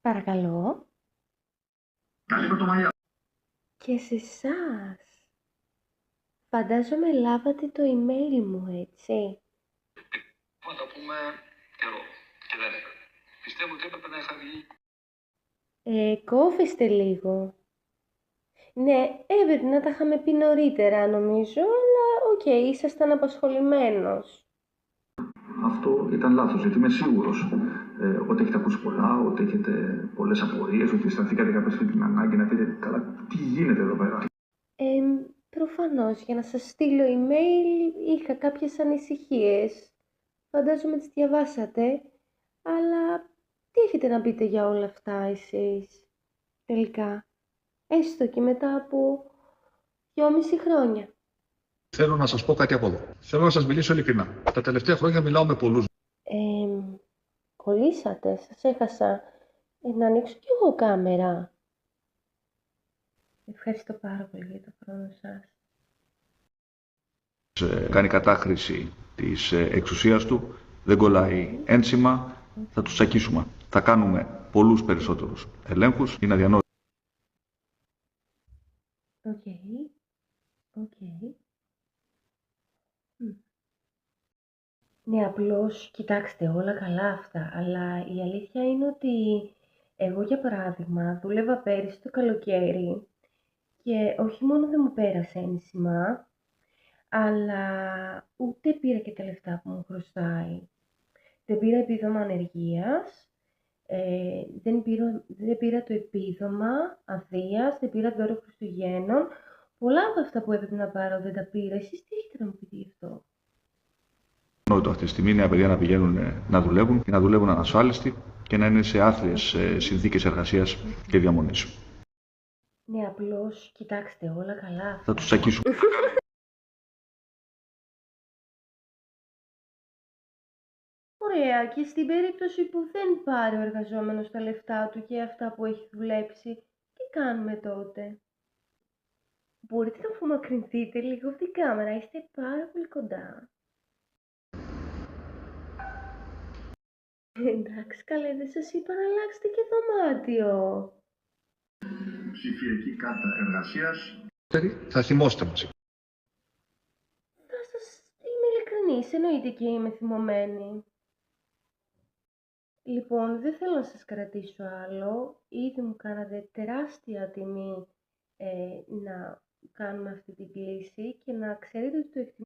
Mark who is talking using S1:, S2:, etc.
S1: Παρακαλώ.
S2: Καλή πρωτομαγιά.
S1: Και σε εσάς. Φαντάζομαι λάβατε το email μου, έτσι.
S2: Θα τα πούμε καιρό και δεν έπρεπε. Πιστεύω ότι έπρεπε να είχα βγει.
S1: Κόφεστε λίγο. Ναι, έπρεπε να τα είχαμε πει νωρίτερα, νομίζω, αλλά οκ, ήσασταν απασχολημένος.
S2: Αυτό ήταν λάθος, γιατί είμαι σίγουρος ότι έχετε ακούσει πολλά, ότι έχετε πολλές απορίες, ότι αισθανθήκατε κάποια στιγμή την ανάγκη να πείτε καλά τι γίνεται εδώ πέρα.
S1: Προφανώς, για να σας στείλω email είχα κάποιες ανησυχίες. Φαντάζομαι τις διαβάσατε, αλλά τι έχετε να πείτε για όλα αυτά εσείς, τελικά, έστω και μετά από 2,5 χρόνια.
S3: Θέλω να σας πω κάτι από εδώ. Θέλω να σας μιλήσω ειλικρινά. Τα τελευταία χρόνια μιλάω με πολλούς.
S1: Κολλήσατε, σας έχασα. Να ανοίξω κι εγώ κάμερα. Ευχαριστώ πάρα πολύ για το χρόνο σας.
S3: Κάνει κατάχρηση της εξουσίας του, δεν κολλάει ένσημα, θα τους τσακίσουμε. Θα κάνουμε πολλούς περισσότερους ελέγχους. Είναι αδιανόητο.
S1: Οκ. Οκ. Ναι, απλώς, κοιτάξτε, όλα καλά αυτά, αλλά η αλήθεια είναι ότι εγώ, για παράδειγμα, δούλευα πέρυσι το καλοκαίρι και όχι μόνο δεν μου πέρασε ένσημα, αλλά ούτε πήρα και τα λεφτά που μου χρωστάει. Δεν πήρα επίδομα ανεργίας, δεν πήρα το επίδομα αδείας, δεν πήρα δώρο Χριστουγέννων. Πολλά από αυτά που έπρεπε να πάρω δεν τα πήρα. Εσείς τι έχετε να μου πείτε γι' αυτό?
S3: Αυτή τη στιγμή νέα παιδιά να πηγαίνουν να δουλεύουν και να δουλεύουν ανασφάλιστοι και να είναι σε άθλιες συνθήκες εργασίας και διαμονής.
S1: Ναι, απλώς, κοιτάξτε, όλα καλά αυτά.
S3: Θα τους τσακίσουμε.
S1: Ωραία, και στην περίπτωση που δεν πάρει ο εργαζόμενος τα λεφτά του και αυτά που έχει δουλέψει, τι κάνουμε τότε? Μπορείτε να απομακρυνθείτε λίγο από την κάμερα, είστε πάρα πολύ κοντά. Εντάξει, καλέ, δεν σας είπα να αλλάξετε και δωμάτιο.
S2: Ψηφιακή κάρτα εργασίας.
S3: Θα θυμόστε μας.
S1: Θα σας είμαι ειλικρινής, εννοείται και είμαι θυμωμένη. Λοιπόν, δεν θέλω να σας κρατήσω άλλο. Ήδη μου κάνατε τεράστια τιμή να κάνουμε αυτή την κλήση και να ξέρετε ότι το εκτιμώ